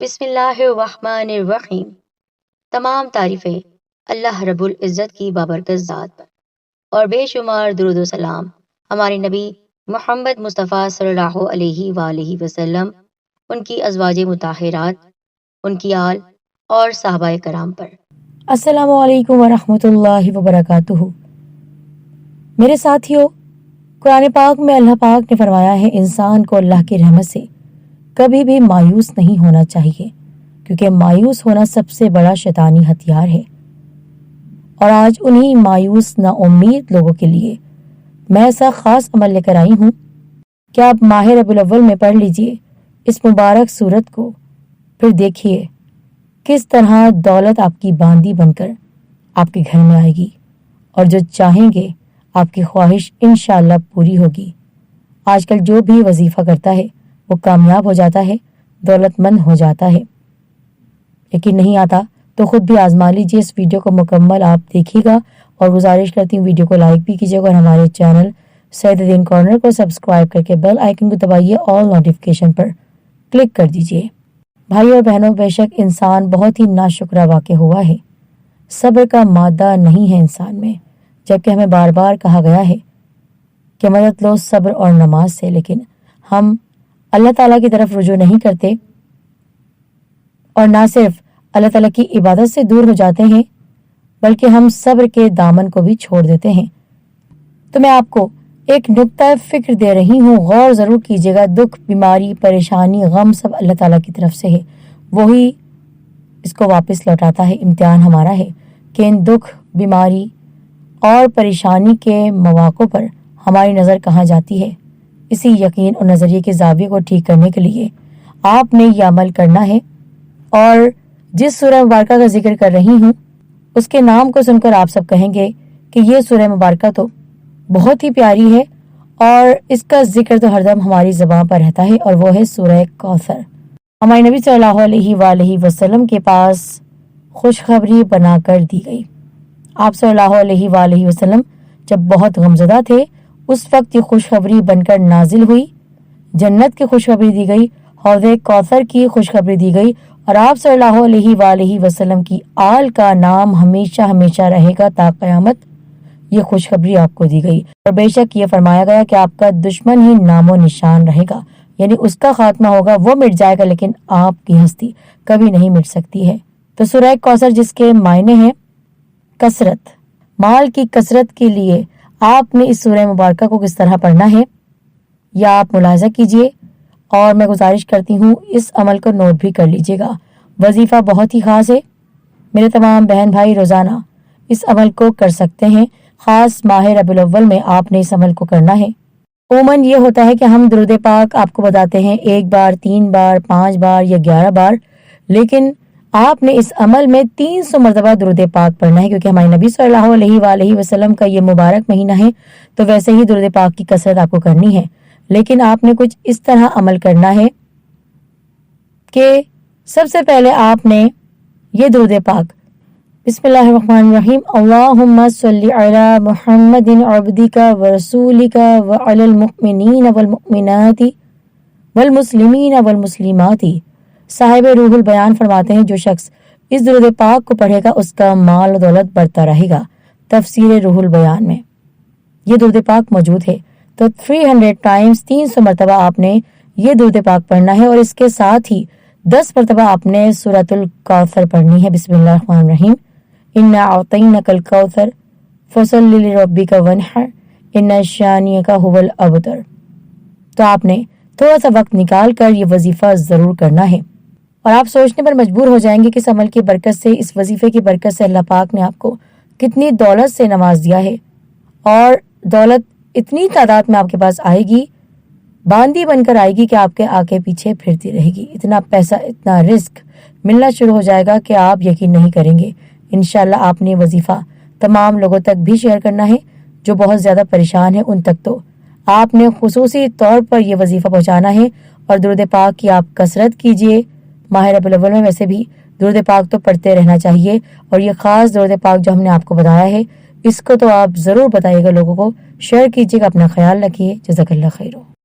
بسم اللہ الرحمن الرحیم۔ تمام تعریفیں اللہ رب العزت کی بابرکت ذات پر اور بے شمار درود و سلام ہمارے نبی محمد مصطفیٰ صلی اللہ علیہ وآلہ وسلم، ان کی ازواج مطہرات، ان کی آل اور صحابہ کرام پر۔ السلام علیکم ورحمۃ اللہ وبرکاتہ۔ میرے ساتھیوں، قرآن پاک میں اللہ پاک نے فرمایا ہے انسان کو اللہ کی رحمت سے کبھی بھی مایوس نہیں ہونا چاہیے، کیونکہ مایوس ہونا سب سے بڑا شیطانی ہتھیار ہے۔ اور آج انہی مایوس نا امید لوگوں کے لیے میں ایسا خاص عمل لے کر آئی ہوں کہ آپ ماہ ربیع الاول میں پڑھ لیجئے اس مبارک سورت کو، پھر دیکھیے کس طرح دولت آپ کی باندی بن کر آپ کے گھر میں آئے گی، اور جو چاہیں گے آپ کی خواہش انشاءاللہ پوری ہوگی۔ آج کل جو بھی وظیفہ کرتا ہے وہ کامیاب ہو جاتا ہے، دولت مند ہو جاتا ہے۔ یقین نہیں آتا تو خود بھی آزما لیجیے۔ اس ویڈیو کو مکمل آپ دیکھیے گا، اور گزارش کرتی ہوں ویڈیو کو لائک بھی کیجیے گا، اور ہمارے چینل سعید الدین کارنر کو سبسکرائب کر کے بیل آئیکن کو دبائیے، آل نوٹیفیکیشن پر کلک کر دیجیے۔ بھائی اور بہنوں، بے شک انسان بہت ہی ناشکرا واقع ہوا ہے۔ صبر کا مادہ نہیں ہے انسان میں، جبکہ ہمیں بار بار کہا گیا ہے کہ مدد لو صبر اور نماز سے، لیکن ہم اللہ تعالیٰ کی طرف رجوع نہیں کرتے، اور نہ صرف اللہ تعالیٰ کی عبادت سے دور ہو جاتے ہیں بلکہ ہم صبر کے دامن کو بھی چھوڑ دیتے ہیں۔ تو میں آپ کو ایک نقطہ فکر دے رہی ہوں، غور ضرور کیجیے گا۔ دکھ، بیماری، پریشانی، غم سب اللہ تعالیٰ کی طرف سے ہے، وہی اس کو واپس لوٹاتا ہے۔ امتحان ہمارا ہے کہ ان دکھ، بیماری اور پریشانی کے مواقع پر ہماری نظر کہاں جاتی ہے۔ اسی یقین اور نظریے کے زاویے کو ٹھیک کرنے کے لیے آپ نے یہ عمل کرنا ہے، اور جس سورہ مبارکہ کا ذکر کر رہی ہوں اس کے نام کو سن کر آپ سب کہیں گے کہ یہ سورہ مبارکہ تو بہت ہی پیاری ہے، اور اس کا ذکر تو ہر دم ہماری زبان پر رہتا ہے، اور وہ ہے سورہ کوثر۔ ہمارے نبی صلی اللہ علیہ وآلہ وسلم کے پاس خوشخبری بنا کر دی گئی۔ آپ صلی اللہ علیہ وآلہ وسلم جب بہت غمزدہ تھے، اس وقت یہ خوشخبری بن کر نازل ہوئی، جنت کی خوشخبری دی گئی، حوض کوثر کی خوشخبری دی گئی، اور آپ صلی اللہ علیہ وآلہ وسلم کی آل کا نام ہمیشہ ہمیشہ رہے گا تا قیامت۔ یہ خوشخبری آپ کو دی گئی، اور بے شک یہ فرمایا گیا کہ آپ کا دشمن ہی نام و نشان رہے گا، یعنی اس کا خاتمہ ہوگا، وہ مٹ جائے گا، لیکن آپ کی ہستی کبھی نہیں مٹ سکتی ہے۔ تو سورہ کوثر جس کے معنی ہیں کثرت، مال کی کثرت کے لیے آپ نے اس سورہ مبارکہ کو کس طرح پڑھنا ہے یا آپ ملاحظہ کیجئے، اور میں گزارش کرتی ہوں اس عمل کو نوٹ بھی کر لیجئے گا۔ وظیفہ بہت ہی خاص ہے، میرے تمام بہن بھائی روزانہ اس عمل کو کر سکتے ہیں، خاص ماہ ربیع الاول میں آپ نے اس عمل کو کرنا ہے۔ عموماً یہ ہوتا ہے کہ ہم درود پاک آپ کو بتاتے ہیں 1 بار، 3 بار، 5 بار یا 11 بار، لیکن آپ نے اس عمل میں 300 مرتبہ درود پاک پڑھنا ہے، کیونکہ ہمارے نبی صلی اللہ علیہ وآلہ وسلم کا یہ مبارک مہینہ ہے، تو ویسے ہی درود پاک کی کثرت آپ کو کرنی ہے، لیکن آپ نے کچھ اس طرح عمل کرنا ہے کہ سب سے پہلے آپ نے یہ درود پاک بسم اللہ الرحمن الرحیم، اللہم صلی علی محمد عبدک ورسولک وعلی المؤمنین والمؤمنات والمسلمین والمسلمات۔ صاحب روح البیان فرماتے ہیں جو شخص اس درود پاک کو پڑھے گا اس کا مال و دولت بڑھتا رہے گا۔ تفسیر روح البیان میں یہ درود پاک موجود ہے، تو 300 ٹائمز 300 مرتبہ آپ نے یہ درود پاک پڑھنا ہے، اور اس کے ساتھ ہی 10 مرتبہ آپ نے سورۃ الکوثر پڑھنی ہے۔ بسم اللہ الرحمن الرحیم، انا اعطینک الکوثر فصلی لربک وانحر ان شانئک ھو الابتر۔ تو آپ نے تھوڑا سا وقت نکال کر یہ وظیفہ ضرور کرنا ہے، اور آپ سوچنے پر مجبور ہو جائیں گے کہ اس عمل کی برکت سے، اس وظیفے کی برکت سے اللہ پاک نے آپ کو کتنی دولت سے نواز دیا ہے، اور دولت اتنی تعداد میں آپ کے پاس آئے گی، باندی بن کر آئے گی کہ آپ کے آگے پیچھے پھرتی رہے گی۔ اتنا پیسہ، اتنا رزق ملنا شروع ہو جائے گا کہ آپ یقین نہیں کریں گے۔ انشاءاللہ آپ نے وظیفہ تمام لوگوں تک بھی شیئر کرنا ہے، جو بہت زیادہ پریشان ہیں ان تک تو آپ نے خصوصی طور پر یہ وظیفہ پہنچانا ہے، اور درود پاک کی آپ کثرت کیجئے۔ ماہ ربیع الاول میں ویسے بھی درود پاک تو پڑھتے رہنا چاہیے، اور یہ خاص درود پاک جو ہم نے آپ کو بتایا ہے اس کو تو آپ ضرور بتائیے گا، لوگوں کو شیئر کیجئے گا۔ اپنا خیال رکھیے، جزاک اللہ خیر۔